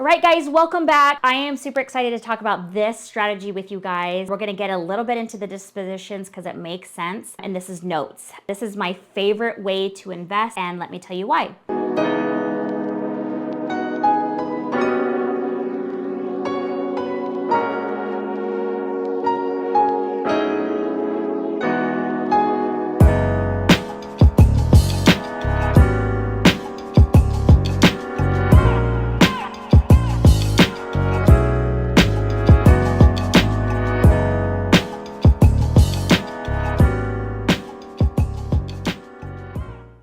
right, guys, welcome back. I am super excited to talk about this strategy with you guys. We're gonna get a little bit into the dispositions because it makes sense. And this is notes. This is my favorite way to invest, and let me tell you why.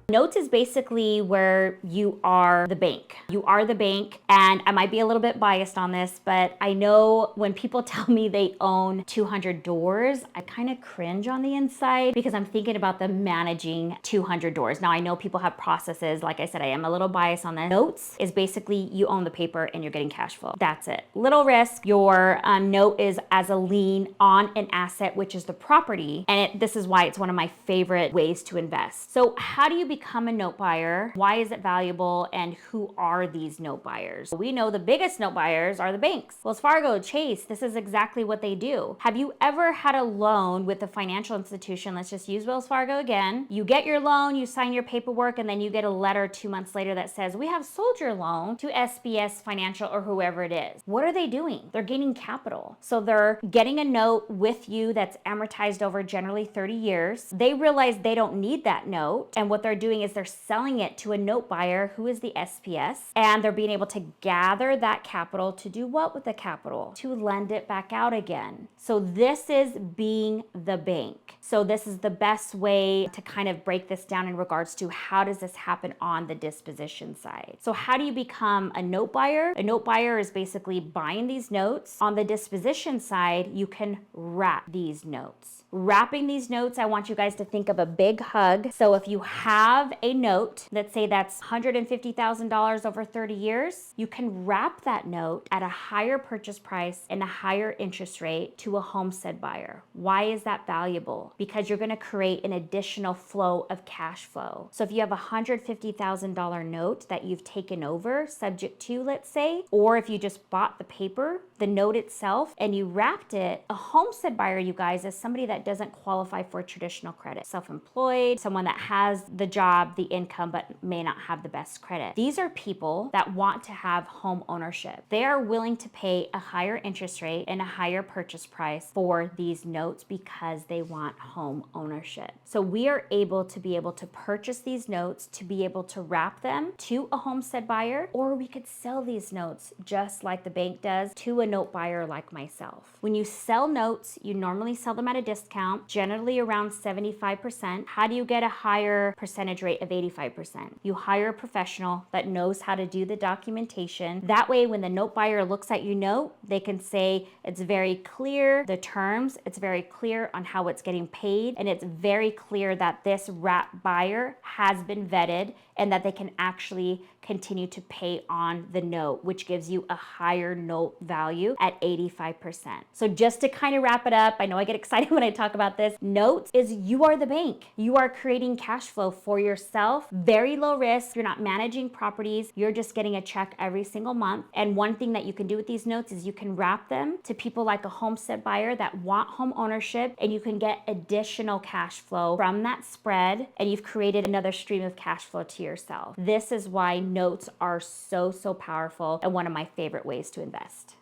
Notes is basically where you are the bank. You are the bank, and I might be a little bit biased on this, but I know when people tell me they own 200 doors, I kind of cringe on the inside because I'm thinking about them managing 200 doors. Now, I know people have processes. Like I said, I am a little biased on this. Notes is basically you own the paper and you're getting cash flow. That's it. Little risk. Your note is as a lien on an asset, which is the property. And this is why it's one of my favorite ways to invest. So how do you become a note buyer? Why is it valuable? And who are these note buyers? We know the biggest note buyers are the banks. Wells Fargo, Chase, this is exactly what they do. Have you ever had a loan with a financial institution? Let's just use Wells Fargo again. You get your loan, you sign your paperwork, and then you get a letter 2 months later that says, we have sold your loan to SBS Financial or whoever it is. What are they doing? They're gaining capital. So they're getting a note with you that's amortized over generally 30 years. They realize they don't need that note, and what they're doing is they're selling it to a note buyer who is the SPS, and they're being able to gather that capital to do what with the capital? To lend it back out again. So this is being the bank. So this is the best way to kind of break this down in regards to how does this happen on the disposition side. So how do you become a note buyer? A note buyer is basically buying these notes. On the disposition side, you can wrap these notes. Wrapping these notes, I want you guys to think of a big hug. So if you have a note, let's say that's $150,000 over 30 years, you can wrap that note at a higher purchase price and a higher interest rate to a homestead buyer. Why is that valuable? Because you're gonna create an additional flow of cash flow. So if you have a $150,000 note that you've taken over, subject to, let's say, or if you just bought the paper, the note itself, and you wrapped it, a homestead buyer, you guys, is somebody that doesn't qualify for traditional credit. Self-employed, someone that has the job, the income, but may not have the best credit. These are people that want to have home ownership. They are willing to pay a higher interest rate and a higher purchase price for these notes because they want home ownership. So we are able to purchase these notes, to be able to wrap them to a homestead buyer, or we could sell these notes just like the bank does to a note buyer like myself. When you sell notes, you normally sell them at a discount, generally around 75%. How do you get a higher percentage rate of 85%? You hire a professional that knows how to do the documentation. That way, when the note buyer looks at your note, they can say it's very clear, the terms, it's very clear on how it's getting paid, and it's very clear that this wrap buyer has been vetted and that they can actually continue to pay on the note, which gives you a higher note value at 85%. So just to kind of wrap it up, I know I get excited when I talk about this. Notes is you are the bank. You are creating cash flow for yourself. Very low risk. You're not managing properties. You're just getting a check every single month. And one thing that you can do with these notes is you can wrap them to people like a homestead buyer that want home ownership, and you can get additional cash flow from that spread, and you've created another stream of cash flow to yourself. This is why notes are so powerful and one of my favorite ways to invest.